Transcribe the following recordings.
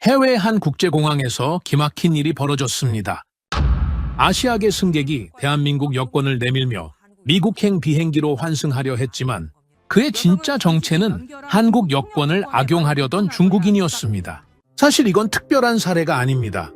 해외 한 국제공항에서 기막힌 일이 벌어졌습니다. 아시아계 승객이 대한민국 여권을 내밀며 미국행 비행기로 환승하려 했지만 그의 진짜 정체는 한국 여권을 악용하려던 중국인이었습니다. 사실 이건 특별한 사례가 아닙니다.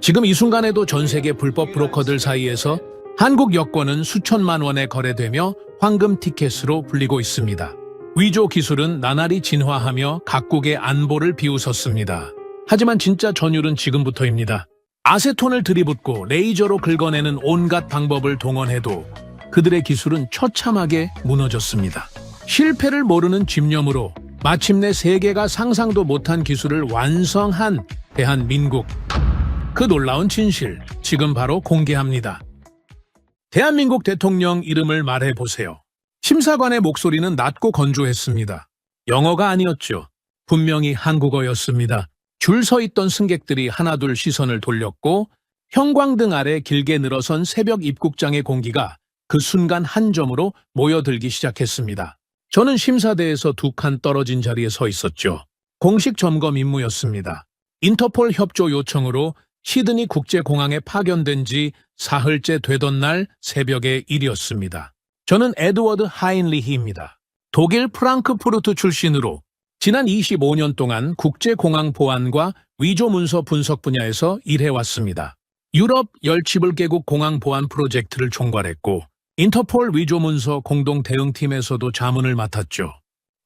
지금 이 순간에도 전 세계 불법 브로커들 사이에서 한국 여권은 수천만 원에 거래되며 황금 티켓으로 불리고 있습니다. 위조 기술은 나날이 진화하며 각국의 안보를 비웃었습니다. 하지만 진짜 전율은 지금부터입니다. 아세톤을 들이붓고 레이저로 긁어내는 온갖 방법을 동원해도 그들의 기술은 처참하게 무너졌습니다. 실패를 모르는 집념으로 마침내 세계가 상상도 못한 기술을 완성한 대한민국. 그 놀라운 진실, 지금 바로 공개합니다. 대한민국 대통령 이름을 말해보세요. 심사관의 목소리는 낮고 건조했습니다. 영어가 아니었죠. 분명히 한국어였습니다. 줄 서 있던 승객들이 하나둘 시선을 돌렸고 형광등 아래 길게 늘어선 새벽 입국장의 공기가 그 순간 한 점으로 모여들기 시작했습니다. 저는 심사대에서 두 칸 떨어진 자리에 서 있었죠. 공식 점검 임무였습니다. 인터폴 협조 요청으로 시드니 국제공항에 파견된 지 사흘째 되던 날 새벽의 일이었습니다. 저는 에드워드 하인리히입니다. 독일 프랑크푸르트 출신으로 지난 25년 동안 국제공항 보안과 위조 문서 분석 분야에서 일해왔습니다. 유럽 10지불개국 공항 보안 프로젝트를 총괄했고 인터폴 위조 문서 공동 대응팀에서도 자문을 맡았죠.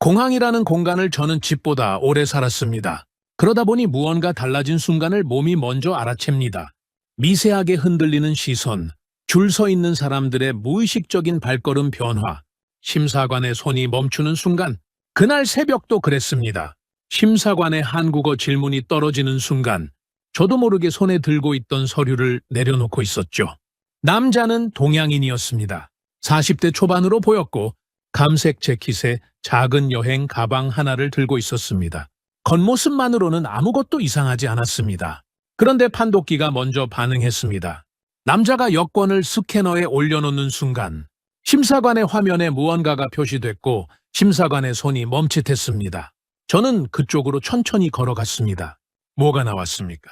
공항이라는 공간을 저는 집보다 오래 살았습니다. 그러다 보니 무언가 달라진 순간을 몸이 먼저 알아챕니다. 미세하게 흔들리는 시선, 줄 서 있는 사람들의 무의식적인 발걸음 변화, 심사관의 손이 멈추는 순간, 그날 새벽도 그랬습니다. 심사관의 한국어 질문이 떨어지는 순간 저도 모르게 손에 들고 있던 서류를 내려놓고 있었죠. 남자는 동양인이었습니다. 40대 초반으로 보였고 감색 재킷에 작은 여행 가방 하나를 들고 있었습니다. 겉모습만으로는 아무것도 이상하지 않았습니다. 그런데 판독기가 먼저 반응했습니다. 남자가 여권을 스캐너에 올려놓는 순간 심사관의 화면에 무언가가 표시됐고 심사관의 손이 멈칫했습니다. 저는 그쪽으로 천천히 걸어갔습니다. 뭐가 나왔습니까?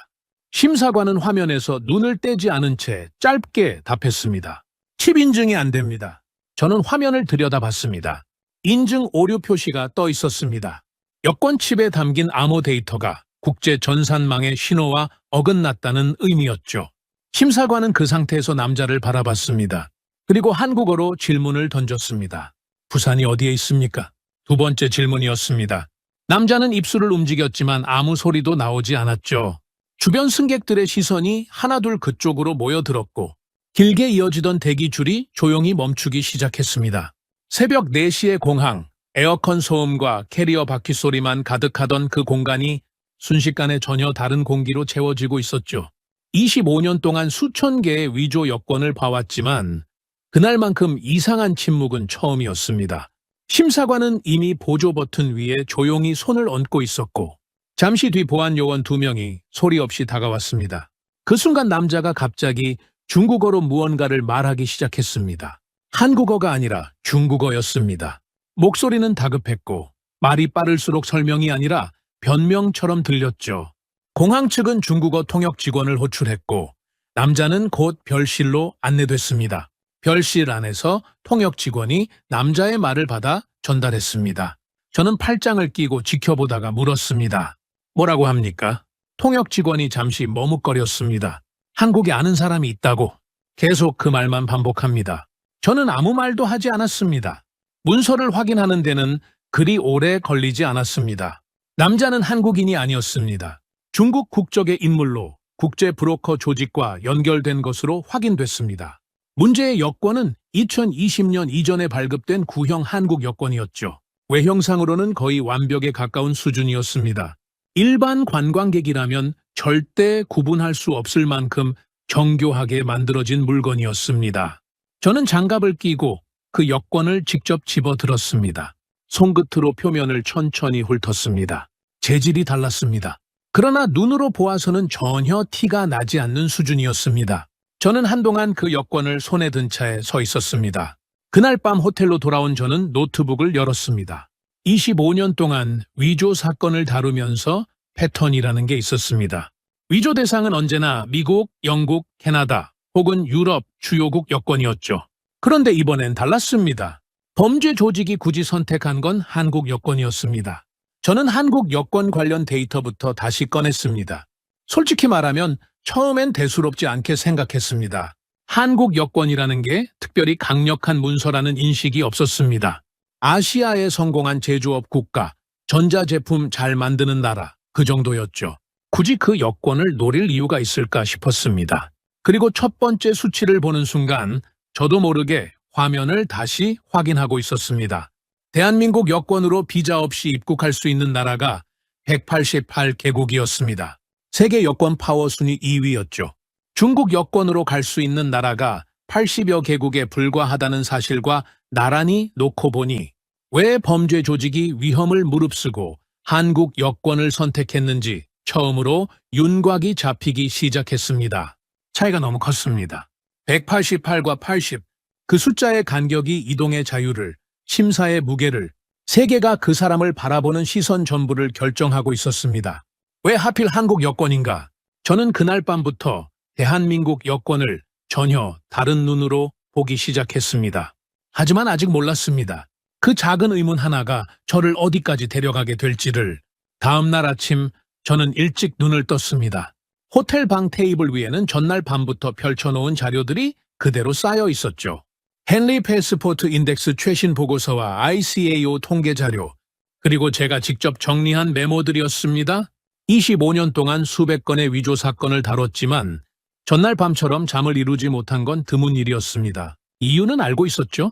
심사관은 화면에서 눈을 떼지 않은 채 짧게 답했습니다. 칩 인증이 안 됩니다. 저는 화면을 들여다봤습니다. 인증 오류 표시가 떠 있었습니다. 여권 칩에 담긴 암호 데이터가 국제 전산망의 신호와 어긋났다는 의미였죠. 심사관은 그 상태에서 남자를 바라봤습니다. 그리고 한국어로 질문을 던졌습니다. 부산이 어디에 있습니까? 두 번째 질문이었습니다. 남자는 입술을 움직였지만 아무 소리도 나오지 않았죠. 주변 승객들의 시선이 하나둘 그쪽으로 모여들었고 길게 이어지던 대기줄이 조용히 멈추기 시작했습니다. 새벽 4시의 공항, 에어컨 소음과 캐리어 바퀴 소리만 가득하던 그 공간이 순식간에 전혀 다른 공기로 채워지고 있었죠. 25년 동안 수천 개의 위조 여권을 봐왔지만 그날만큼 이상한 침묵은 처음이었습니다. 심사관은 이미 보조 버튼 위에 조용히 손을 얹고 있었고 잠시 뒤 보안 요원 2명이 소리 없이 다가왔습니다. 그 순간 남자가 갑자기 중국어로 무언가를 말하기 시작했습니다. 한국어가 아니라 중국어였습니다. 목소리는 다급했고 말이 빠를수록 설명이 아니라 변명처럼 들렸죠. 공항 측은 중국어 통역 직원을 호출했고 남자는 곧 별실로 안내됐습니다. 별실 안에서 통역 직원이 남자의 말을 받아 전달했습니다. 저는 팔짱을 끼고 지켜보다가 물었습니다. 뭐라고 합니까? 통역 직원이 잠시 머뭇거렸습니다. 한국에 아는 사람이 있다고. 계속 그 말만 반복합니다. 저는 아무 말도 하지 않았습니다. 문서를 확인하는 데는 그리 오래 걸리지 않았습니다. 남자는 한국인이 아니었습니다. 중국 국적의 인물로 국제 브로커 조직과 연결된 것으로 확인됐습니다. 문제의 여권은 2020년 이전에 발급된 구형 한국 여권이었죠. 외형상으로는 거의 완벽에 가까운 수준이었습니다. 일반 관광객이라면 절대 구분할 수 없을 만큼 정교하게 만들어진 물건이었습니다. 저는 장갑을 끼고 그 여권을 직접 집어들었습니다. 손끝으로 표면을 천천히 훑었습니다. 재질이 달랐습니다. 그러나 눈으로 보아서는 전혀 티가 나지 않는 수준이었습니다. 저는 한동안 그 여권을 손에 든 차에 서 있었습니다. 그날 밤 호텔로 돌아온 저는 노트북을 열었습니다. 25년 동안 위조 사건을 다루면서 패턴이라는 게 있었습니다. 위조 대상은 언제나 미국, 영국, 캐나다 혹은 유럽 주요국 여권이었죠. 그런데 이번엔 달랐습니다. 범죄 조직이 굳이 선택한 건 한국 여권이었습니다. 저는 한국 여권 관련 데이터부터 다시 꺼냈습니다. 솔직히 말하면 처음엔 대수롭지 않게 생각했습니다. 한국 여권이라는 게 특별히 강력한 문서라는 인식이 없었습니다. 아시아에 성공한 제조업 국가, 전자제품 잘 만드는 나라, 그 정도였죠. 굳이 그 여권을 노릴 이유가 있을까 싶었습니다. 그리고 첫 번째 수치를 보는 순간 저도 모르게 화면을 다시 확인하고 있었습니다. 대한민국 여권으로 비자 없이 입국할 수 있는 나라가 188개국이었습니다. 세계 여권 파워 순위 2위였죠. 중국 여권으로 갈 수 있는 나라가 80여 개국에 불과하다는 사실과 나란히 놓고 보니 왜 범죄 조직이 위험을 무릅쓰고 한국 여권을 선택했는지 처음으로 윤곽이 잡히기 시작했습니다. 차이가 너무 컸습니다. 188과 80, 그 숫자의 간격이 이동의 자유를, 심사의 무게를, 세계가 그 사람을 바라보는 시선 전부를 결정하고 있었습니다. 왜 하필 한국 여권인가? 저는 그날 밤부터 대한민국 여권을 전혀 다른 눈으로 보기 시작했습니다. 하지만 아직 몰랐습니다. 그 작은 의문 하나가 저를 어디까지 데려가게 될지를. 다음 날 아침 저는 일찍 눈을 떴습니다. 호텔 방 테이블 위에는 전날 밤부터 펼쳐놓은 자료들이 그대로 쌓여 있었죠. 헨리 패스포트 인덱스 최신 보고서와 ICAO 통계 자료, 그리고 제가 직접 정리한 메모들이었습니다. 25년 동안 수백 건의 위조 사건을 다뤘지만 전날 밤처럼 잠을 이루지 못한 건 드문 일이었습니다. 이유는 알고 있었죠?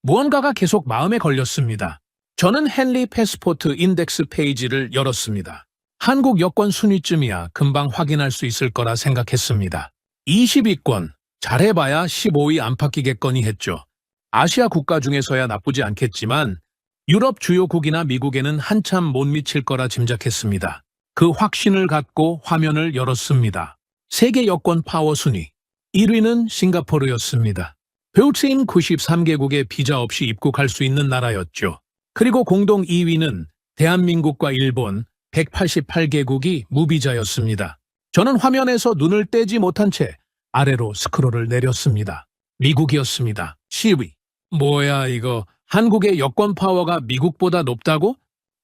무언가가 계속 마음에 걸렸습니다. 저는 헨리 패스포트 인덱스 페이지를 열었습니다. 한국 여권 순위쯤이야 금방 확인할 수 있을 거라 생각했습니다. 22권, 잘해봐야 15위 안팎이겠거니 했죠. 아시아 국가 중에서야 나쁘지 않겠지만 유럽 주요국이나 미국에는 한참 못 미칠 거라 짐작했습니다. 그 확신을 갖고 화면을 열었습니다. 세계 여권 파워 순위 1위는 싱가포르였습니다. 배우트인 93개국에 비자 없이 입국할 수 있는 나라였죠. 그리고 공동 2위는 대한민국과 일본 188개국이 무비자였습니다. 저는 화면에서 눈을 떼지 못한 채 아래로 스크롤을 내렸습니다. 미국이었습니다. 10위. 뭐야 이거, 한국의 여권 파워가 미국보다 높다고?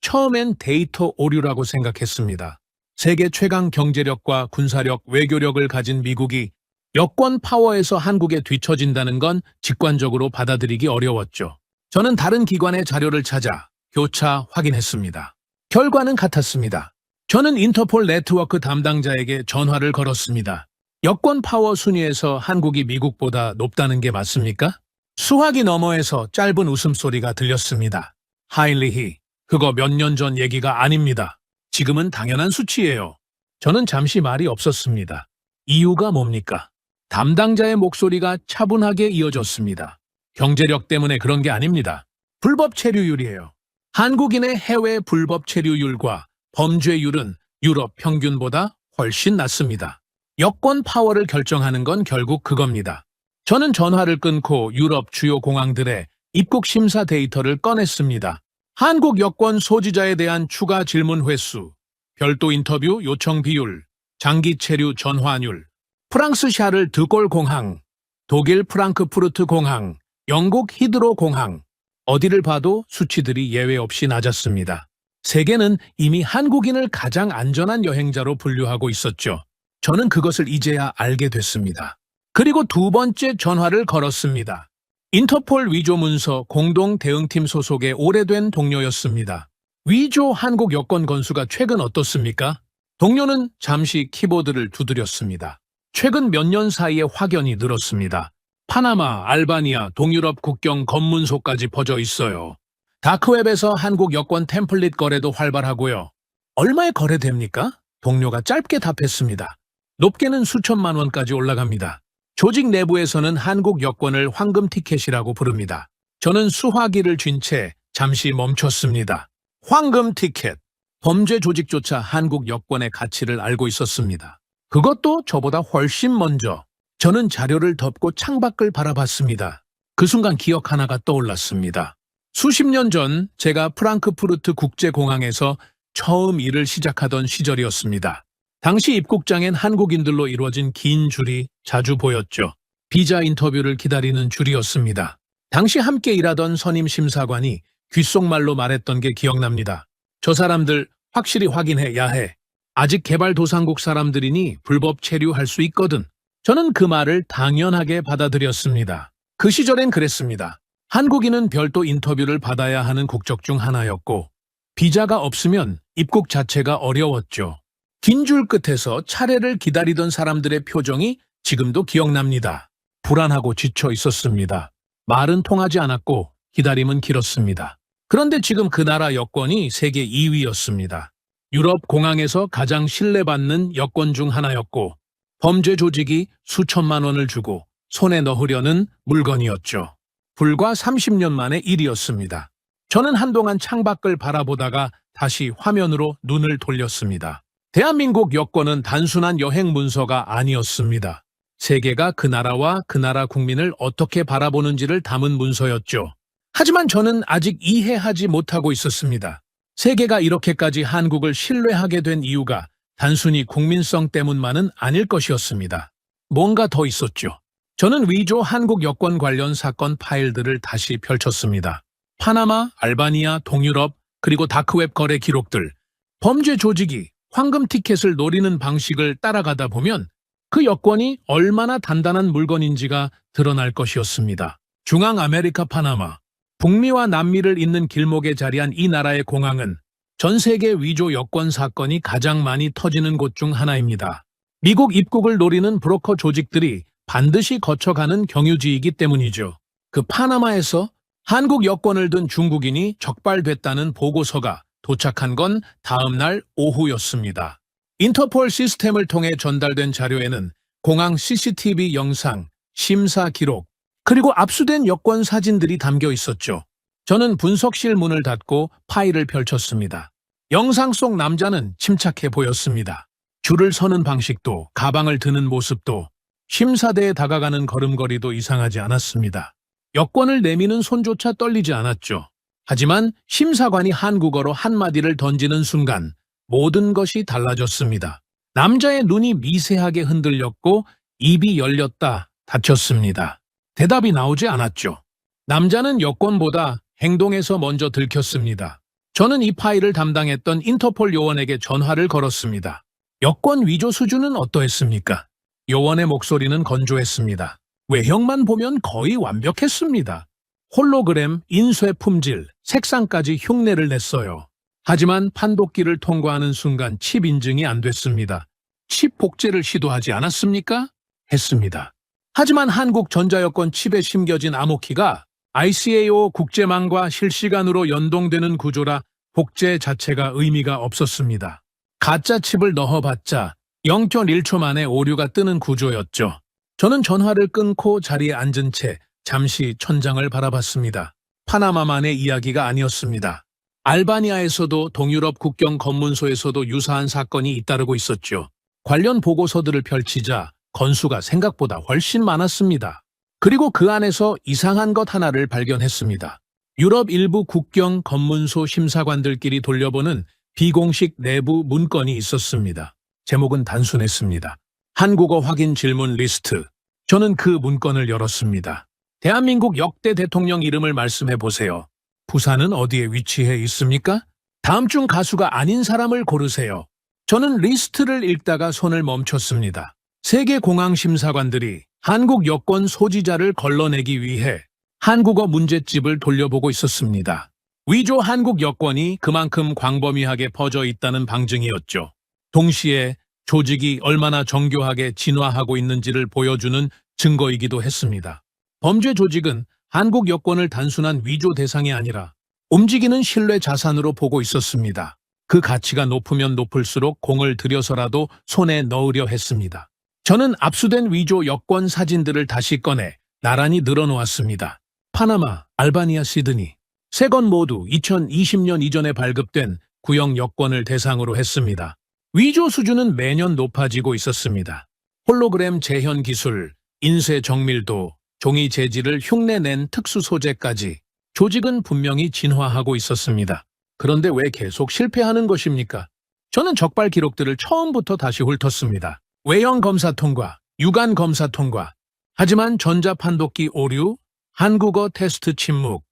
처음엔 데이터 오류라고 생각했습니다. 세계 최강 경제력과 군사력, 외교력을 가진 미국이 여권 파워에서 한국에 뒤처진다는 건 직관적으로 받아들이기 어려웠죠. 저는 다른 기관의 자료를 찾아 교차 확인했습니다. 결과는 같았습니다. 저는 인터폴 네트워크 담당자에게 전화를 걸었습니다. 여권 파워 순위에서 한국이 미국보다 높다는 게 맞습니까? 수화기 너머에서 짧은 웃음소리가 들렸습니다. 하일리히, 그거 몇 년 전 얘기가 아닙니다. 지금은 당연한 수치예요. 저는 잠시 말이 없었습니다. 이유가 뭡니까? 담당자의 목소리가 차분하게 이어졌습니다. 경제력 때문에 그런 게 아닙니다. 불법 체류율이에요. 한국인의 해외 불법 체류율과 범죄율은 유럽 평균보다 훨씬 낮습니다. 여권 파워를 결정하는 건 결국 그겁니다. 저는 전화를 끊고 유럽 주요 공항들의 입국 심사 데이터를 꺼냈습니다. 한국 여권 소지자에 대한 추가 질문 횟수, 별도 인터뷰 요청 비율, 장기 체류 전환율, 프랑스 샤를 드골 공항, 독일 프랑크푸르트 공항, 영국 히드로 공항, 어디를 봐도 수치들이 예외 없이 낮았습니다. 세계는 이미 한국인을 가장 안전한 여행자로 분류하고 있었죠. 저는 그것을 이제야 알게 됐습니다. 그리고 두 번째 전화를 걸었습니다. 인터폴 위조 문서 공동 대응팀 소속의 오래된 동료였습니다. 위조 한국 여권 건수가 최근 어떻습니까? 동료는 잠시 키보드를 두드렸습니다. 최근 몇 년 사이에 확연히 늘었습니다. 파나마, 알바니아, 동유럽 국경 검문소까지 퍼져 있어요. 다크웹에서 한국 여권 템플릿 거래도 활발하고요. 얼마에 거래됩니까? 동료가 짧게 답했습니다. 높게는 수천만 원까지 올라갑니다. 조직 내부에서는 한국 여권을 황금 티켓이라고 부릅니다. 저는 수화기를 쥔 채 잠시 멈췄습니다. 황금 티켓. 범죄 조직조차 한국 여권의 가치를 알고 있었습니다. 그것도 저보다 훨씬 먼저. 저는 자료를 덮고 창밖을 바라봤습니다. 그 순간 기억 하나가 떠올랐습니다. 수십 년 전 제가 프랑크푸르트 국제공항에서 처음 일을 시작하던 시절이었습니다. 당시 입국장엔 한국인들로 이루어진 긴 줄이 자주 보였죠. 비자 인터뷰를 기다리는 줄이었습니다. 당시 함께 일하던 선임 심사관이 귓속말로 말했던 게 기억납니다. 저 사람들 확실히 확인해야 해. 아직 개발도상국 사람들이니 불법 체류할 수 있거든. 저는 그 말을 당연하게 받아들였습니다. 그 시절엔 그랬습니다. 한국인은 별도 인터뷰를 받아야 하는 국적 중 하나였고 비자가 없으면 입국 자체가 어려웠죠. 긴 줄 끝에서 차례를 기다리던 사람들의 표정이 지금도 기억납니다. 불안하고 지쳐 있었습니다. 말은 통하지 않았고 기다림은 길었습니다. 그런데 지금 그 나라 여권이 세계 2위였습니다. 유럽 공항에서 가장 신뢰받는 여권 중 하나였고 범죄 조직이 수천만 원을 주고 손에 넣으려는 물건이었죠. 불과 30년 만의 일이었습니다. 저는 한동안 창밖을 바라보다가 다시 화면으로 눈을 돌렸습니다. 대한민국 여권은 단순한 여행 문서가 아니었습니다. 세계가 그 나라와 그 나라 국민을 어떻게 바라보는지를 담은 문서였죠. 하지만 저는 아직 이해하지 못하고 있었습니다. 세계가 이렇게까지 한국을 신뢰하게 된 이유가 단순히 국민성 때문만은 아닐 것이었습니다. 뭔가 더 있었죠. 저는 위조 한국 여권 관련 사건 파일들을 다시 펼쳤습니다. 파나마, 알바니아, 동유럽, 그리고 다크웹 거래 기록들, 범죄 조직이 황금 티켓을 노리는 방식을 따라가다 보면 그 여권이 얼마나 단단한 물건인지가 드러날 것이었습니다. 중앙 아메리카 파나마, 북미와 남미를 잇는 길목에 자리한 이 나라의 공항은 전 세계 위조 여권 사건이 가장 많이 터지는 곳 중 하나입니다. 미국 입국을 노리는 브로커 조직들이 반드시 거쳐가는 경유지이기 때문이죠. 그 파나마에서 한국 여권을 든 중국인이 적발됐다는 보고서가 도착한 건 다음 날 오후였습니다. 인터폴 시스템을 통해 전달된 자료에는 공항 CCTV 영상, 심사 기록, 그리고 압수된 여권 사진들이 담겨 있었죠. 저는 분석실 문을 닫고 파일을 펼쳤습니다. 영상 속 남자는 침착해 보였습니다. 줄을 서는 방식도, 가방을 드는 모습도, 심사대에 다가가는 걸음걸이도 이상하지 않았습니다. 여권을 내미는 손조차 떨리지 않았죠. 하지만 심사관이 한국어로 한마디를 던지는 순간 모든 것이 달라졌습니다. 남자의 눈이 미세하게 흔들렸고 입이 열렸다 닫혔습니다. 대답이 나오지 않았죠. 남자는 여권보다 행동에서 먼저 들켰습니다. 저는 이 파일을 담당했던 인터폴 요원에게 전화를 걸었습니다. 여권 위조 수준은 어떠했습니까? 요원의 목소리는 건조했습니다. 외형만 보면 거의 완벽했습니다. 홀로그램, 인쇄 품질, 색상까지 흉내를 냈어요. 하지만 판독기를 통과하는 순간 칩 인증이 안 됐습니다. 칩 복제를 시도하지 않았습니까? 했습니다. 하지만 한국 전자여권 칩에 심겨진 암호키가 ICAO 국제망과 실시간으로 연동되는 구조라 복제 자체가 의미가 없었습니다. 가짜 칩을 넣어봤자 0.1초 만에 오류가 뜨는 구조였죠. 저는 전화를 끊고 자리에 앉은 채 잠시 천장을 바라봤습니다. 파나마만의 이야기가 아니었습니다. 알바니아에서도 동유럽 국경 검문소에서도 유사한 사건이 잇따르고 있었죠. 관련 보고서들을 펼치자 건수가 생각보다 훨씬 많았습니다. 그리고 그 안에서 이상한 것 하나를 발견했습니다. 유럽 일부 국경 검문소 심사관들끼리 돌려보는 비공식 내부 문건이 있었습니다. 제목은 단순했습니다. 한국어 확인 질문 리스트. 저는 그 문건을 열었습니다. 대한민국 역대 대통령 이름을 말씀해 보세요. 부산은 어디에 위치해 있습니까? 다음 중 가수가 아닌 사람을 고르세요. 저는 리스트를 읽다가 손을 멈췄습니다. 세계 공항 심사관들이 한국 여권 소지자를 걸러내기 위해 한국어 문제집을 돌려보고 있었습니다. 위조 한국 여권이 그만큼 광범위하게 퍼져 있다는 방증이었죠. 동시에 조직이 얼마나 정교하게 진화하고 있는지를 보여주는 증거이기도 했습니다. 범죄 조직은 한국 여권을 단순한 위조 대상이 아니라 움직이는 신뢰 자산으로 보고 있었습니다. 그 가치가 높으면 높을수록 공을 들여서라도 손에 넣으려 했습니다. 저는 압수된 위조 여권 사진들을 다시 꺼내 나란히 늘어놓았습니다. 파나마, 알바니아, 시드니. 세 건 모두 2020년 이전에 발급된 구형 여권을 대상으로 했습니다. 위조 수준은 매년 높아지고 있었습니다. 홀로그램 재현 기술, 인쇄 정밀도, 종이 재질을 흉내낸 특수 소재까지 조직은 분명히 진화하고 있었습니다. 그런데 왜 계속 실패하는 것입니까? 저는 적발 기록들을 처음부터 다시 훑었습니다. 외형 검사 통과, 유관 검사 통과. 하지만 전자판독기 오류, 한국어 테스트 침묵,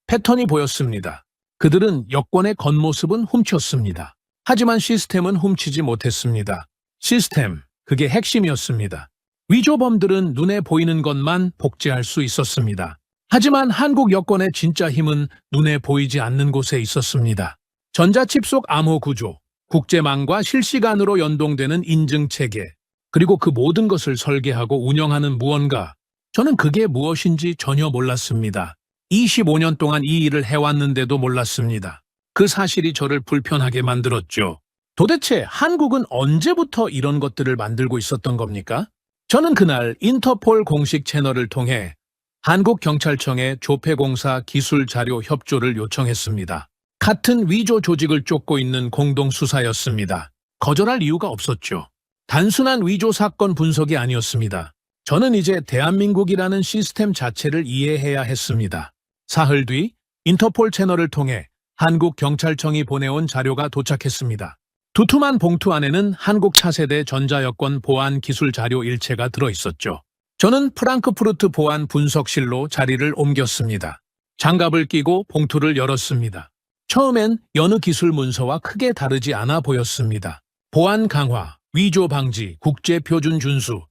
패턴이 보였습니다. 그들은 여권의 겉모습은 훔쳤습니다. 하지만 시스템은 훔치지 못했습니다. 시스템, 그게 핵심이었습니다. 위조범들은 눈에 보이는 것만 복제할 수 있었습니다. 하지만 한국 여권의 진짜 힘은 눈에 보이지 않는 곳에 있었습니다. 전자칩 속 암호 구조, 국제망과 실시간으로 연동되는 인증체계, 그리고 그 모든 것을 설계하고 운영하는 무언가. 저는 그게 무엇인지 전혀 몰랐습니다. 25년 동안 이 일을 해왔는데도 몰랐습니다. 그 사실이 저를 불편하게 만들었죠. 도대체 한국은 언제부터 이런 것들을 만들고 있었던 겁니까? 저는 그날 인터폴 공식 채널을 통해 한국경찰청에 조폐공사 기술 자료 협조를 요청했습니다. 같은 위조 조직을 쫓고 있는 공동수사였습니다. 거절할 이유가 없었죠. 단순한 위조 사건 분석이 아니었습니다. 저는 이제 대한민국이라는 시스템 자체를 이해해야 했습니다. 사흘 뒤 인터폴 채널을 통해 한국경찰청이 보내온 자료가 도착했습니다. 두툼한 봉투 안에는 한국 차세대 전자여권 보안 기술 자료 일체가 들어있었죠. 저는 프랑크푸르트 보안 분석실로 자리를 옮겼습니다. 장갑을 끼고 봉투를 열었습니다. 처음엔 여느 기술 문서와 크게 다르지 않아 보였습니다. 보안 강화, 위조 방지, 국제 표준 준수,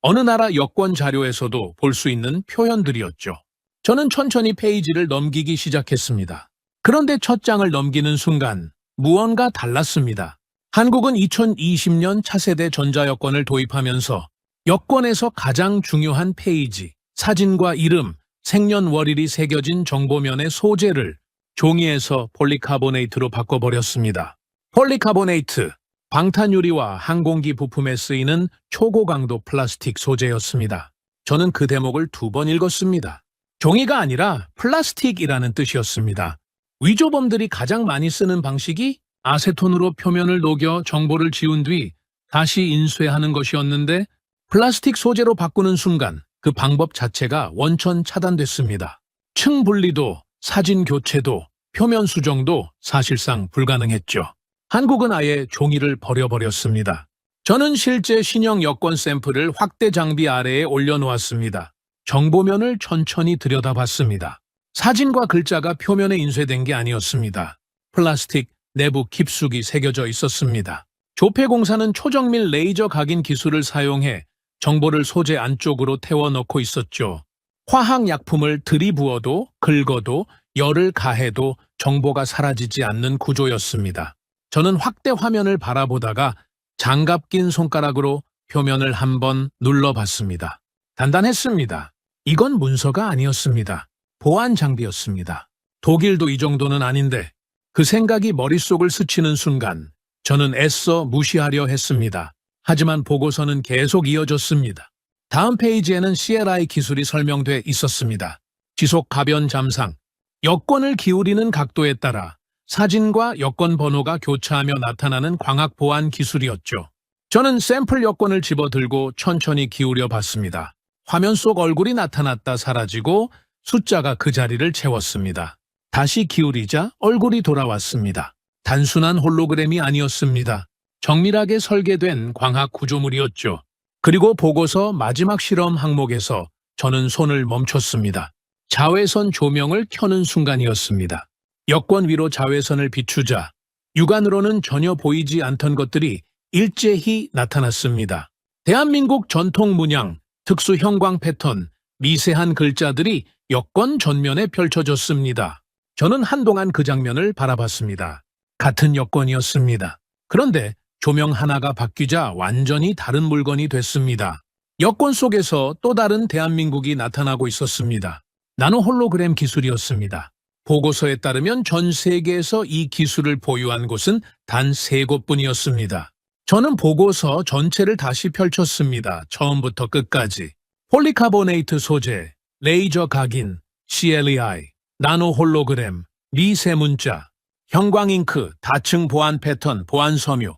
어느 나라 여권 자료에서도 볼 수 있는 표현들이었죠. 저는 천천히 페이지를 넘기기 시작했습니다. 그런데 첫 장을 넘기는 순간 무언가 달랐습니다. 한국은 2020년 차세대 전자여권을 도입하면서 여권에서 가장 중요한 페이지, 사진과 이름, 생년월일이 새겨진 정보면의 소재를 종이에서 폴리카보네이트로 바꿔버렸습니다. 폴리카보네이트, 방탄유리와 항공기 부품에 쓰이는 초고강도 플라스틱 소재였습니다. 저는 그 대목을 2번 읽었습니다. 종이가 아니라 플라스틱이라는 뜻이었습니다. 위조범들이 가장 많이 쓰는 방식이 아세톤으로 표면을 녹여 정보를 지운 뒤 다시 인쇄하는 것이었는데 플라스틱 소재로 바꾸는 순간 그 방법 자체가 원천 차단됐습니다. 층 분리도, 사진 교체도, 표면 수정도 사실상 불가능했죠. 한국은 아예 종이를 버려버렸습니다. 저는 실제 신형 여권 샘플을 확대 장비 아래에 올려놓았습니다. 정보면을 천천히 들여다봤습니다. 사진과 글자가 표면에 인쇄된 게 아니었습니다. 플라스틱 내부 깊숙이 새겨져 있었습니다. 조폐공사는 초정밀 레이저 각인 기술을 사용해 정보를 소재 안쪽으로 태워넣고 있었죠. 화학약품을 들이부어도 긁어도 열을 가해도 정보가 사라지지 않는 구조였습니다. 저는 확대 화면을 바라보다가 장갑 낀 손가락으로 표면을 한번 눌러봤습니다. 단단했습니다. 이건 문서가 아니었습니다. 보안 장비였습니다. 독일도 이 정도는 아닌데 그 생각이 머릿속을 스치는 순간 저는 애써 무시하려 했습니다. 하지만 보고서는 계속 이어졌습니다. 다음 페이지에는 CLI 기술이 설명돼 있었습니다. 지속 가변 잠상, 여권을 기울이는 각도에 따라 사진과 여권 번호가 교차하며 나타나는 광학 보안 기술이었죠. 저는 샘플 여권을 집어들고 천천히 기울여 봤습니다. 화면 속 얼굴이 나타났다 사라지고 숫자가 그 자리를 채웠습니다. 다시 기울이자 얼굴이 돌아왔습니다. 단순한 홀로그램이 아니었습니다. 정밀하게 설계된 광학 구조물이었죠. 그리고 보고서 마지막 실험 항목에서 저는 손을 멈췄습니다. 자외선 조명을 켜는 순간이었습니다. 여권 위로 자외선을 비추자 육안으로는 전혀 보이지 않던 것들이 일제히 나타났습니다. 대한민국 전통 문양, 특수 형광 패턴, 미세한 글자들이 여권 전면에 펼쳐졌습니다. 저는 한동안 그 장면을 바라봤습니다. 같은 여권이었습니다. 그런데 조명 하나가 바뀌자 완전히 다른 물건이 됐습니다. 여권 속에서 또 다른 대한민국이 나타나고 있었습니다. 나노 홀로그램 기술이었습니다. 보고서에 따르면 전 세계에서 이 기술을 보유한 곳은 단 3곳뿐이었습니다. 저는 보고서 전체를 다시 펼쳤습니다. 처음부터 끝까지. 폴리카보네이트 소재, 레이저 각인, CLEI, 나노 홀로그램, 미세 문자, 형광잉크, 다층 보안 패턴, 보안 섬유.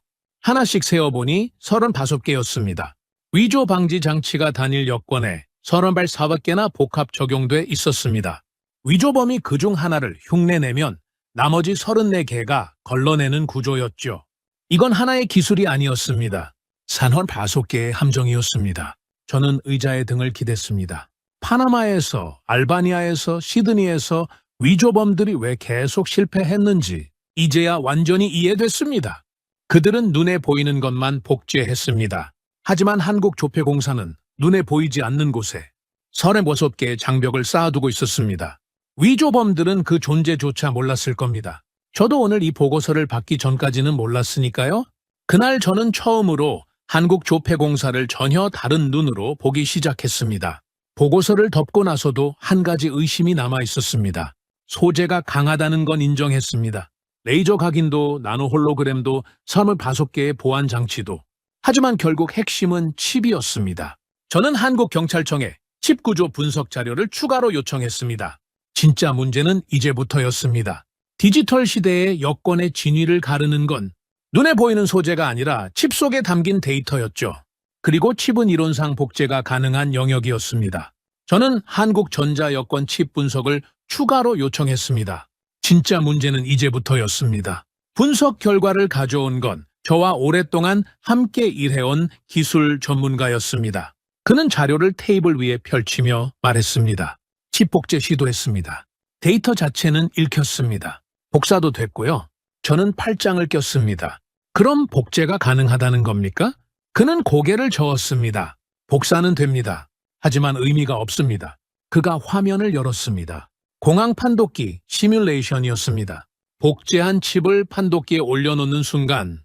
하나씩 세어보니 35개였습니다. 위조 방지 장치가 단일 여권에 35개나 복합 적용돼 있었습니다. 위조범이 그중 하나를 흉내내면 나머지 34개가 걸러내는 구조였죠. 이건 하나의 기술이 아니었습니다. 산원 5개의 함정이었습니다. 저는 의자에 등을 기댔습니다. 파나마에서, 알바니아에서, 시드니에서 위조범들이 왜 계속 실패했는지 이제야 완전히 이해됐습니다. 그들은 눈에 보이는 것만 복제했습니다. 하지만 한국조폐공사는 눈에 보이지 않는 곳에 36개의 장벽을 쌓아두고 있었습니다. 위조범들은 그 존재조차 몰랐을 겁니다. 저도 오늘 이 보고서를 받기 전까지는 몰랐으니까요. 그날 저는 처음으로 한국조폐공사를 전혀 다른 눈으로 보기 시작했습니다. 보고서를 덮고 나서도 한 가지 의심이 남아 있었습니다. 소재가 강하다는 건 인정했습니다. 레이저 각인도 나노 홀로그램도 35개의 보안 장치도. 하지만 결국 핵심은 칩이었습니다. 저는 한국경찰청에 칩 구조 분석 자료를 추가로 요청했습니다. 진짜 문제는 이제부터였습니다. 디지털 시대의 여권의 진위를 가르는 건 눈에 보이는 소재가 아니라 칩 속에 담긴 데이터였죠. 그리고 칩은 이론상 복제가 가능한 영역이었습니다. 저는 한국전자여권 칩 분석을 추가로 요청했습니다. 진짜 문제는 이제부터였습니다. 분석 결과를 가져온 건 저와 오랫동안 함께 일해온 기술 전문가였습니다. 그는 자료를 테이블 위에 펼치며 말했습니다. 칩 복제 시도했습니다. 데이터 자체는 읽혔습니다. 복사도 됐고요. 저는 팔짱을 꼈습니다. 그럼 복제가 가능하다는 겁니까? 그는 고개를 저었습니다. 복사는 됩니다. 하지만 의미가 없습니다. 그가 화면을 열었습니다. 공항 판독기 시뮬레이션이었습니다. 복제한 칩을 판독기에 올려놓는 순간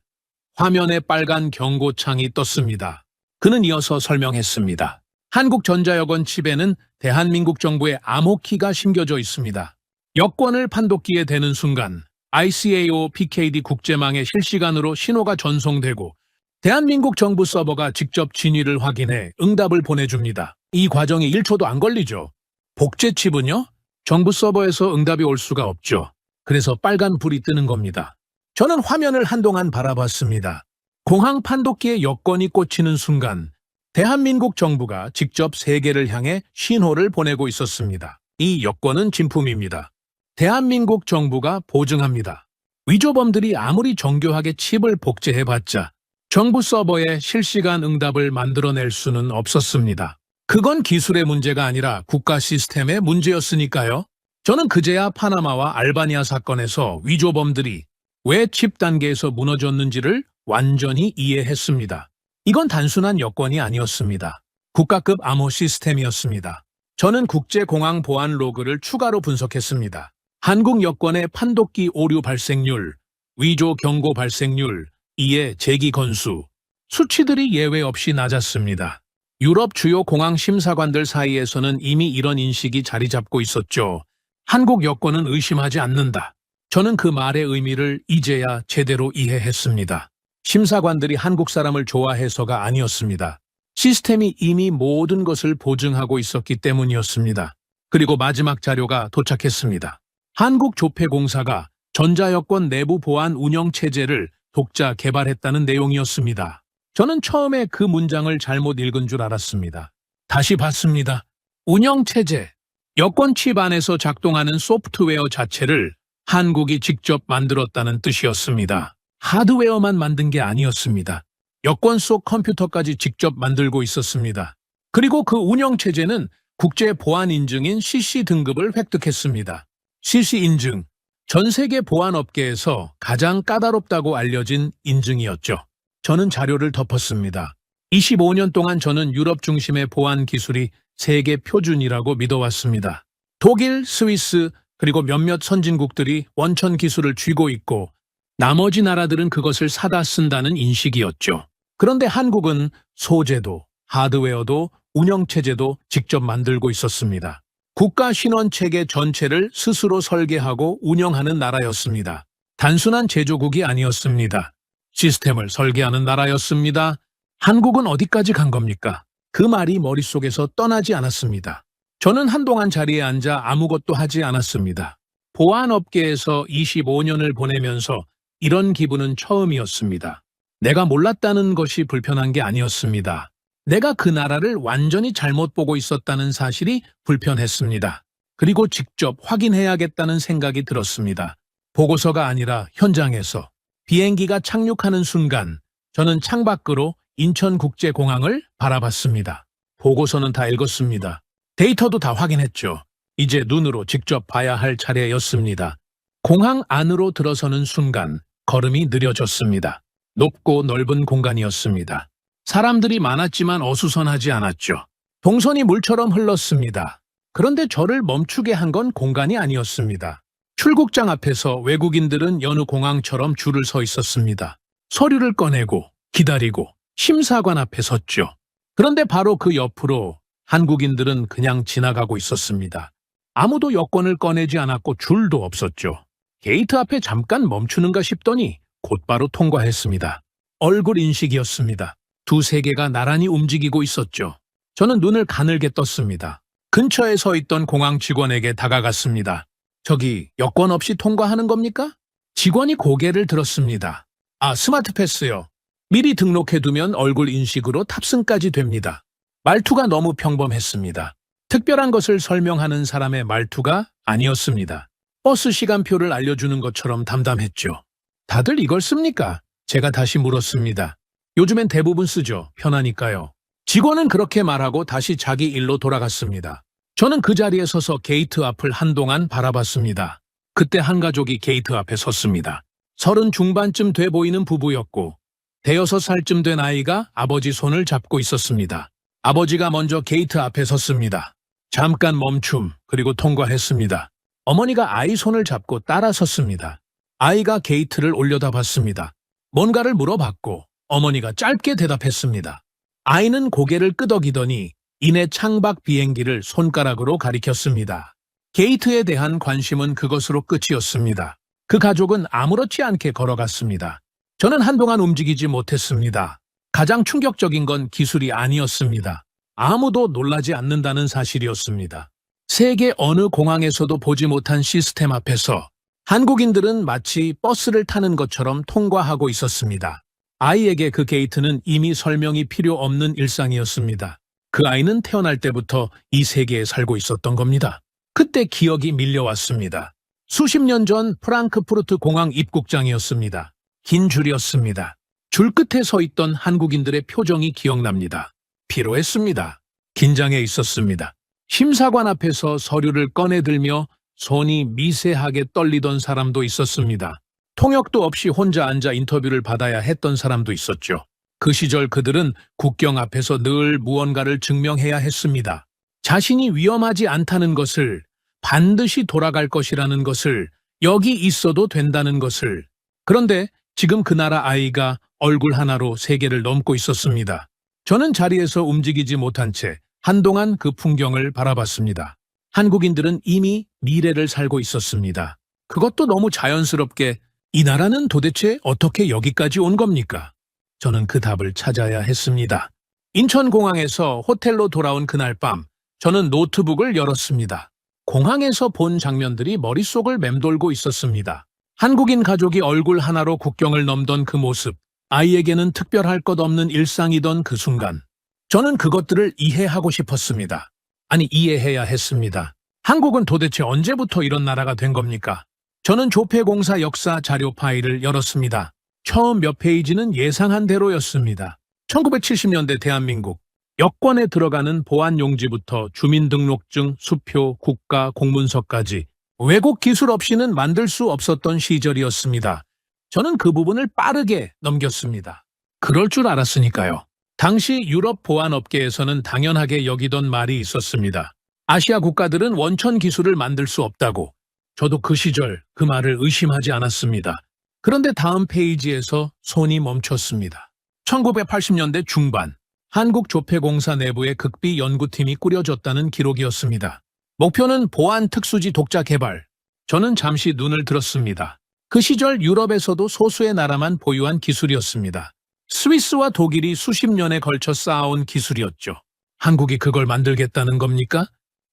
화면에 빨간 경고창이 떴습니다. 그는 이어서 설명했습니다. 한국전자여권 칩에는 대한민국 정부의 암호키가 심겨져 있습니다. 여권을 판독기에 대는 순간 ICAO PKD 국제망에 실시간으로 신호가 전송되고 대한민국 정부 서버가 직접 진위를 확인해 응답을 보내줍니다. 이 과정이 1초도 안 걸리죠. 복제 칩은요? 정부 서버에서 응답이 올 수가 없죠. 그래서 빨간 불이 뜨는 겁니다. 저는 화면을 한동안 바라봤습니다. 공항 판독기에 여권이 꽂히는 순간 대한민국 정부가 직접 세계를 향해 신호를 보내고 있었습니다. 이 여권은 진품입니다. 대한민국 정부가 보증합니다. 위조범들이 아무리 정교하게 칩을 복제해봤자 정부 서버에 실시간 응답을 만들어낼 수는 없었습니다. 그건 기술의 문제가 아니라 국가 시스템의 문제였으니까요. 저는 그제야 파나마와 알바니아 사건에서 위조범들이 왜 칩 단계에서 무너졌는지를 완전히 이해했습니다. 이건 단순한 여권이 아니었습니다. 국가급 암호 시스템이었습니다. 저는 국제공항 보안 로그를 추가로 분석했습니다. 한국 여권의 판독기 오류 발생률, 위조 경고 발생률, 이에 제기 건수, 수치들이 예외 없이 낮았습니다. 유럽 주요 공항 심사관들 사이에서는 이미 이런 인식이 자리 잡고 있었죠. 한국 여권은 의심하지 않는다. 저는 그 말의 의미를 이제야 제대로 이해했습니다. 심사관들이 한국 사람을 좋아해서가 아니었습니다. 시스템이 이미 모든 것을 보증하고 있었기 때문이었습니다. 그리고 마지막 자료가 도착했습니다. 한국조폐공사가 전자여권 내부 보안 운영체제를 독자 개발했다는 내용이었습니다. 저는 처음에 그 문장을 잘못 읽은 줄 알았습니다. 다시 봤습니다. 운영체제, 여권 칩 안에서 작동하는 소프트웨어 자체를 한국이 직접 만들었다는 뜻이었습니다. 하드웨어만 만든 게 아니었습니다. 여권 속 컴퓨터까지 직접 만들고 있었습니다. 그리고 그 운영체제는 국제 보안 인증인 CC 등급을 획득했습니다. CC 인증, 전 세계 보안 업계에서 가장 까다롭다고 알려진 인증이었죠. 저는 자료를 덮었습니다. 25년 동안 저는 유럽 중심의 보안 기술이 세계 표준이라고 믿어왔습니다. 독일, 스위스, 그리고 몇몇 선진국들이 원천 기술을 쥐고 있고 나머지 나라들은 그것을 사다 쓴다는 인식이었죠. 그런데 한국은 소재도, 하드웨어도, 운영체제도 직접 만들고 있었습니다. 국가 신원체계 전체를 스스로 설계하고 운영하는 나라였습니다. 단순한 제조국이 아니었습니다. 시스템을 설계하는 나라였습니다. 한국은 어디까지 간 겁니까? 그 말이 머릿속에서 떠나지 않았습니다. 저는 한동안 자리에 앉아 아무것도 하지 않았습니다. 보안업계에서 25년을 보내면서 이런 기분은 처음이었습니다. 내가 몰랐다는 것이 불편한 게 아니었습니다. 내가 그 나라를 완전히 잘못 보고 있었다는 사실이 불편했습니다. 그리고 직접 확인해야겠다는 생각이 들었습니다. 보고서가 아니라 현장에서 비행기가 착륙하는 순간 저는 창밖으로 인천국제공항을 바라봤습니다. 보고서는 다 읽었습니다. 데이터도 다 확인했죠. 이제 눈으로 직접 봐야 할 차례였습니다. 공항 안으로 들어서는 순간 걸음이 느려졌습니다. 높고 넓은 공간이었습니다. 사람들이 많았지만 어수선하지 않았죠. 동선이 물처럼 흘렀습니다. 그런데 저를 멈추게 한 건 공간이 아니었습니다. 출국장 앞에서 외국인들은 여느 공항처럼 줄을 서 있었습니다. 서류를 꺼내고 기다리고 심사관 앞에 섰죠. 그런데 바로 그 옆으로 한국인들은 그냥 지나가고 있었습니다. 아무도 여권을 꺼내지 않았고 줄도 없었죠. 게이트 앞에 잠깐 멈추는가 싶더니 곧바로 통과했습니다. 얼굴 인식이었습니다. 두세 개가 나란히 움직이고 있었죠. 저는 눈을 가늘게 떴습니다. 근처에 서 있던 공항 직원에게 다가갔습니다. 저기 여권 없이 통과하는 겁니까? 직원이 고개를 들었습니다. 아, 스마트 패스요. 미리 등록해두면 얼굴 인식으로 탑승까지 됩니다. 말투가 너무 평범했습니다. 특별한 것을 설명하는 사람의 말투가 아니었습니다. 버스 시간표를 알려주는 것처럼 담담했죠. 다들 이걸 씁니까? 제가 다시 물었습니다. 요즘엔 대부분 쓰죠. 편하니까요. 직원은 그렇게 말하고 다시 자기 일로 돌아갔습니다. 저는 그 자리에 서서 게이트 앞을 한동안 바라봤습니다. 그때 한 가족이 게이트 앞에 섰습니다. 30 중반쯤 돼 보이는 부부였고 5살쯤 된 아이가 아버지 손을 잡고 있었습니다. 아버지가 먼저 게이트 앞에 섰습니다. 잠깐 멈춤, 그리고 통과했습니다. 어머니가 아이 손을 잡고 따라 섰습니다. 아이가 게이트를 올려다봤습니다. 뭔가를 물어봤고 어머니가 짧게 대답했습니다. 아이는 고개를 끄덕이더니 이내 창밖 비행기를 손가락으로 가리켰습니다. 게이트에 대한 관심은 그것으로 끝이었습니다. 그 가족은 아무렇지 않게 걸어갔습니다. 저는 한동안 움직이지 못했습니다. 가장 충격적인 건 기술이 아니었습니다. 아무도 놀라지 않는다는 사실이었습니다. 세계 어느 공항에서도 보지 못한 시스템 앞에서 한국인들은 마치 버스를 타는 것처럼 통과하고 있었습니다. 아이에게 그 게이트는 이미 설명이 필요 없는 일상이었습니다. 그 아이는 태어날 때부터 이 세계에 살고 있었던 겁니다. 그때 기억이 밀려왔습니다. 수십 년 전 프랑크푸르트 공항 입국장이었습니다. 긴 줄이었습니다. 줄 끝에 서 있던 한국인들의 표정이 기억납니다. 피로했습니다. 긴장해 있었습니다. 심사관 앞에서 서류를 꺼내들며 손이 미세하게 떨리던 사람도 있었습니다. 통역도 없이 혼자 앉아 인터뷰를 받아야 했던 사람도 있었죠. 그 시절 그들은 국경 앞에서 늘 무언가를 증명해야 했습니다. 자신이 위험하지 않다는 것을, 반드시 돌아갈 것이라는 것을, 여기 있어도 된다는 것을. 그런데 지금 그 나라 아이가 얼굴 하나로 세계를 넘고 있었습니다. 저는 자리에서 움직이지 못한 채 한동안 그 풍경을 바라봤습니다. 한국인들은 이미 미래를 살고 있었습니다. 그것도 너무 자연스럽게 이 나라는 도대체 어떻게 여기까지 온 겁니까? 저는 그 답을 찾아야 했습니다. 인천공항에서 호텔로 돌아온 그날 밤, 저는 노트북을 열었습니다. 공항에서 본 장면들이 머릿속을 맴돌고 있었습니다. 한국인 가족이 얼굴 하나로 국경을 넘던 그 모습, 아이에게는 특별할 것 없는 일상이던 그 순간. 저는 그것들을 이해하고 싶었습니다. 아니, 이해해야 했습니다. 한국은 도대체 언제부터 이런 나라가 된 겁니까? 저는 조폐공사 역사 자료 파일을 열었습니다. 처음 몇 페이지는 예상한 대로였습니다. 1970년대 대한민국, 여권에 들어가는 보안용지부터 주민등록증, 수표, 국가, 공문서까지 외국 기술 없이는 만들 수 없었던 시절이었습니다. 저는 그 부분을 빠르게 넘겼습니다. 그럴 줄 알았으니까요. 당시 유럽 보안업계에서는 당연하게 여기던 말이 있었습니다. 아시아 국가들은 원천 기술을 만들 수 없다고. 저도 그 시절 그 말을 의심하지 않았습니다. 그런데 다음 페이지에서 손이 멈췄습니다. 1980년대 중반, 한국조폐공사 내부에 극비 연구팀이 꾸려졌다는 기록이었습니다. 목표는 보안 특수지 독자 개발. 저는 잠시 눈을 들었습니다. 그 시절 유럽에서도 소수의 나라만 보유한 기술이었습니다. 스위스와 독일이 수십 년에 걸쳐 쌓아온 기술이었죠. 한국이 그걸 만들겠다는 겁니까?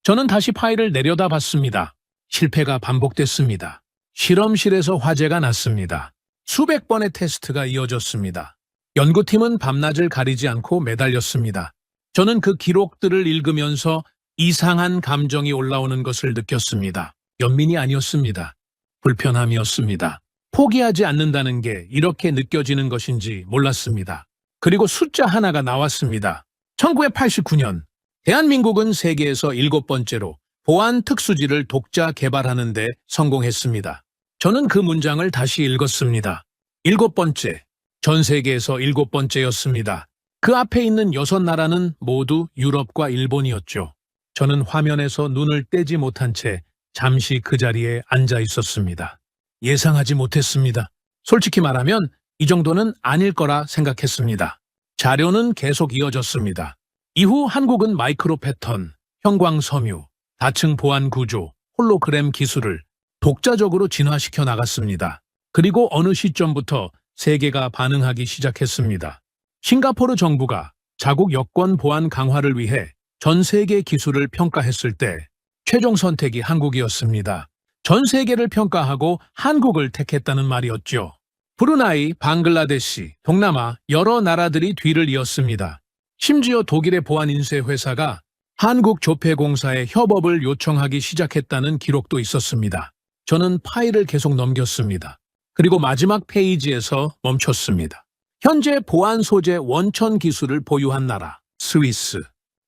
저는 다시 파일을 내려다봤습니다. 실패가 반복됐습니다. 실험실에서 화재가 났습니다. 수백 번의 테스트가 이어졌습니다. 연구팀은 밤낮을 가리지 않고 매달렸습니다. 저는 그 기록들을 읽으면서 이상한 감정이 올라오는 것을 느꼈습니다. 연민이 아니었습니다. 불편함이었습니다. 포기하지 않는다는 게 이렇게 느껴지는 것인지 몰랐습니다. 그리고 숫자 하나가 나왔습니다. 1989년 대한민국은 세계에서 7번째로 보안 특수지를 독자 개발하는 데 성공했습니다. 저는 그 문장을 다시 읽었습니다. 7번째, 전 세계에서 7번째였습니다. 그 앞에 있는 6나라는 모두 유럽과 일본이었죠. 저는 화면에서 눈을 떼지 못한 채 잠시 그 자리에 앉아 있었습니다. 예상하지 못했습니다. 솔직히 말하면 이 정도는 아닐 거라 생각했습니다. 자료는 계속 이어졌습니다. 이후 한국은 마이크로 패턴, 형광 섬유, 다층 보안 구조, 홀로그램 기술을 독자적으로 진화시켜 나갔습니다. 그리고 어느 시점부터 세계가 반응하기 시작했습니다. 싱가포르 정부가 자국 여권 보안 강화를 위해 전 세계 기술을 평가했을 때 최종 선택이 한국이었습니다. 전 세계를 평가하고 한국을 택했다는 말이었죠. 브루나이, 방글라데시, 동남아 여러 나라들이 뒤를 이었습니다. 심지어 독일의 보안 인쇄 회사가 한국조폐공사에 협업을 요청하기 시작했다는 기록도 있었습니다. 저는 파일을 계속 넘겼습니다. 그리고 마지막 페이지에서 멈췄습니다. 현재 보안 소재 원천 기술을 보유한 나라, 스위스,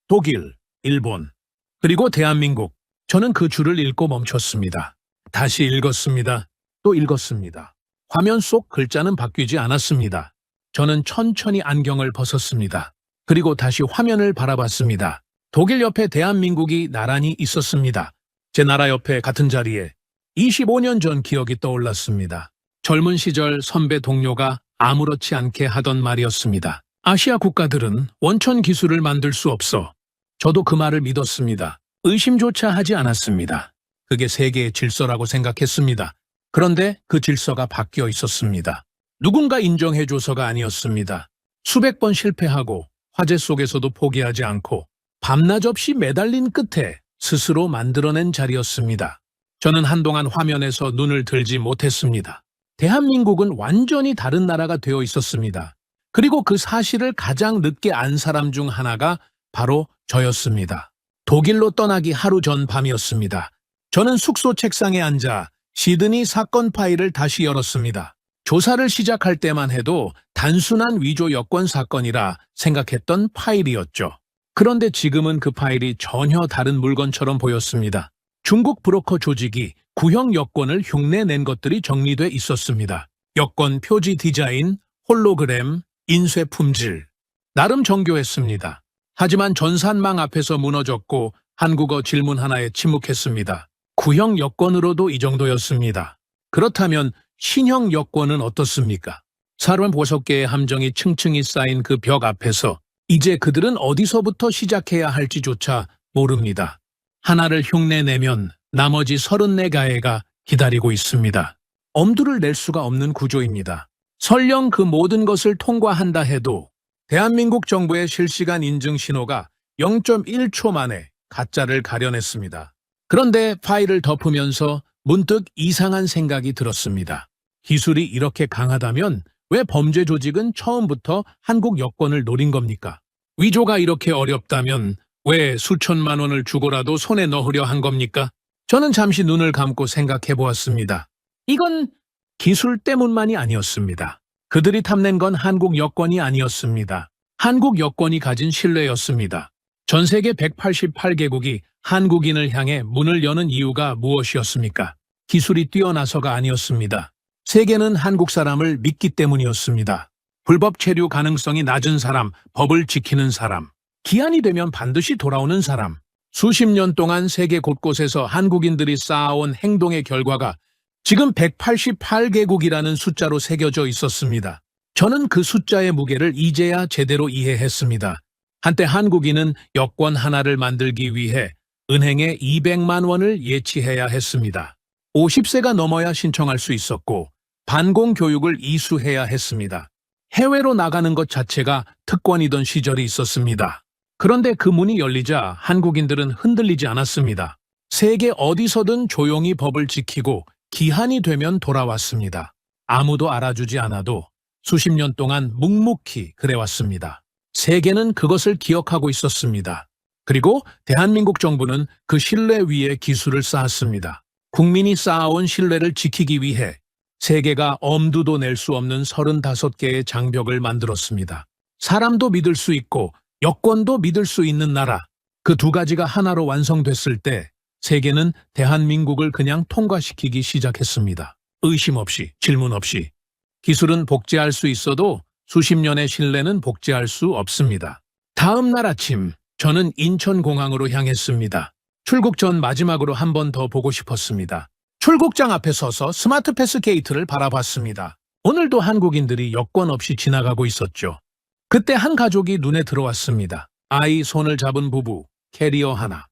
독일, 일본, 그리고 대한민국. 저는 그 줄을 읽고 멈췄습니다. 다시 읽었습니다. 또 읽었습니다. 화면 속 글자는 바뀌지 않았습니다. 저는 천천히 안경을 벗었습니다. 그리고 다시 화면을 바라봤습니다. 독일 옆에 대한민국이 나란히 있었습니다. 제 나라 옆에 같은 자리에 25년 전 기억이 떠올랐습니다. 젊은 시절 선배 동료가 아무렇지 않게 하던 말이었습니다. 아시아 국가들은 원천 기술을 만들 수 없어. 저도 그 말을 믿었습니다. 의심조차 하지 않았습니다. 그게 세계의 질서라고 생각했습니다. 그런데 그 질서가 바뀌어 있었습니다. 누군가 인정해줘서가 아니었습니다. 수백 번 실패하고 화재 속에서도 포기하지 않고 밤낮 없이 매달린 끝에 스스로 만들어낸 자리였습니다. 저는 한동안 화면에서 눈을 들지 못했습니다. 대한민국은 완전히 다른 나라가 되어 있었습니다. 그리고 그 사실을 가장 늦게 안 사람 중 하나가 바로 저였습니다. 독일로 떠나기 하루 전 밤이었습니다. 저는 숙소 책상에 앉아 시드니 사건 파일을 다시 열었습니다. 조사를 시작할 때만 해도 단순한 위조 여권 사건이라 생각했던 파일이었죠. 그런데 지금은 그 파일이 전혀 다른 물건처럼 보였습니다. 중국 브로커 조직이 구형 여권을 흉내낸 것들이 정리돼 있었습니다. 여권 표지 디자인, 홀로그램, 인쇄 품질. 나름 정교했습니다. 하지만 전산망 앞에서 무너졌고 한국어 질문 하나에 침묵했습니다. 구형 여권으로도 이 정도였습니다. 그렇다면 신형 여권은 어떻습니까? 35개의 함정이 층층이 쌓인 그 벽 앞에서 이제 그들은 어디서부터 시작해야 할지조차 모릅니다. 하나를 흉내내면 나머지 34가해가 기다리고 있습니다. 엄두를 낼 수가 없는 구조입니다. 설령 그 모든 것을 통과한다 해도 대한민국 정부의 실시간 인증 신호가 0.1초 만에 가짜를 가려냈습니다. 그런데 파일을 덮으면서 문득 이상한 생각이 들었습니다. 기술이 이렇게 강하다면 왜 범죄 조직은 처음부터 한국 여권을 노린 겁니까? 위조가 이렇게 어렵다면 왜 수천만 원을 주고라도 손에 넣으려 한 겁니까? 저는 잠시 눈을 감고 생각해 보았습니다. 이건 기술 때문만이 아니었습니다. 그들이 탐낸 건 한국 여권이 아니었습니다. 한국 여권이 가진 신뢰였습니다. 전 세계 188개국이 한국인을 향해 문을 여는 이유가 무엇이었습니까? 기술이 뛰어나서가 아니었습니다. 세계는 한국 사람을 믿기 때문이었습니다. 불법 체류 가능성이 낮은 사람, 법을 지키는 사람, 기한이 되면 반드시 돌아오는 사람. 수십 년 동안 세계 곳곳에서 한국인들이 쌓아온 행동의 결과가 지금 188개국이라는 숫자로 새겨져 있었습니다. 저는 그 숫자의 무게를 이제야 제대로 이해했습니다. 한때 한국인은 여권 하나를 만들기 위해 은행에 200만 원을 예치해야 했습니다. 50세가 넘어야 신청할 수 있었고 반공 교육을 이수해야 했습니다. 해외로 나가는 것 자체가 특권이던 시절이 있었습니다. 그런데 그 문이 열리자 한국인들은 흔들리지 않았습니다. 세계 어디서든 조용히 법을 지키고 기한이 되면 돌아왔습니다. 아무도 알아주지 않아도 수십 년 동안 묵묵히 그래왔습니다. 세계는 그것을 기억하고 있었습니다. 그리고 대한민국 정부는 그 신뢰 위에 기술을 쌓았습니다. 국민이 쌓아온 신뢰를 지키기 위해 세계가 엄두도 낼 수 없는 35개의 장벽을 만들었습니다. 사람도 믿을 수 있고 여권도 믿을 수 있는 나라. 그 두 가지가 하나로 완성됐을 때 세계는 대한민국을 그냥 통과시키기 시작했습니다. 의심 없이, 질문 없이. 기술은 복제할 수 있어도 수십 년의 신뢰는 복제할 수 없습니다. 다음 날 아침, 저는 인천공항으로 향했습니다. 출국 전 마지막으로 한 번 더 보고 싶었습니다. 출국장 앞에 서서 스마트 패스 게이트를 바라봤습니다. 오늘도 한국인들이 여권 없이 지나가고 있었죠. 그때 한 가족이 눈에 들어왔습니다. 아이 손을 잡은 부부, 캐리어 하나.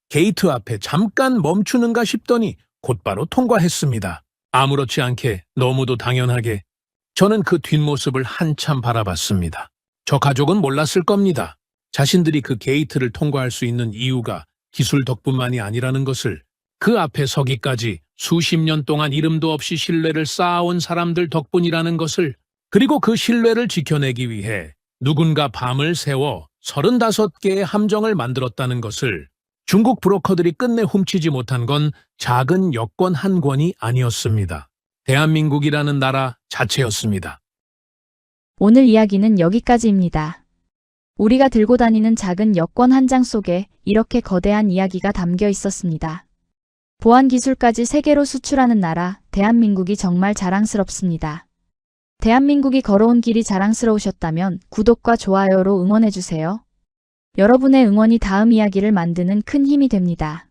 게이트 앞에 잠깐 멈추는가 싶더니 곧바로 통과했습니다. 아무렇지 않게, 너무도 당연하게. 저는 그 뒷모습을 한참 바라봤습니다. 저 가족은 몰랐을 겁니다. 자신들이 그 게이트를 통과할 수 있는 이유가 기술 덕분만이 아니라는 것을, 그 앞에 서기까지 수십 년 동안 이름도 없이 신뢰를 쌓아온 사람들 덕분이라는 것을, 그리고 그 신뢰를 지켜내기 위해 누군가 밤을 새워 35개의 함정을 만들었다는 것을, 중국 브로커들이 끝내 훔치지 못한 건 작은 여권 한 권이 아니었습니다. 대한민국이라는 나라 자체였습니다. 오늘 이야기는 여기까지입니다. 우리가 들고 다니는 작은 여권 한 장 속에 이렇게 거대한 이야기가 담겨 있었습니다. 보안 기술까지 세계로 수출하는 나라, 대한민국이 정말 자랑스럽습니다. 대한민국이 걸어온 길이 자랑스러우셨다면 구독과 좋아요로 응원해주세요. 여러분의 응원이 다음 이야기를 만드는 큰 힘이 됩니다.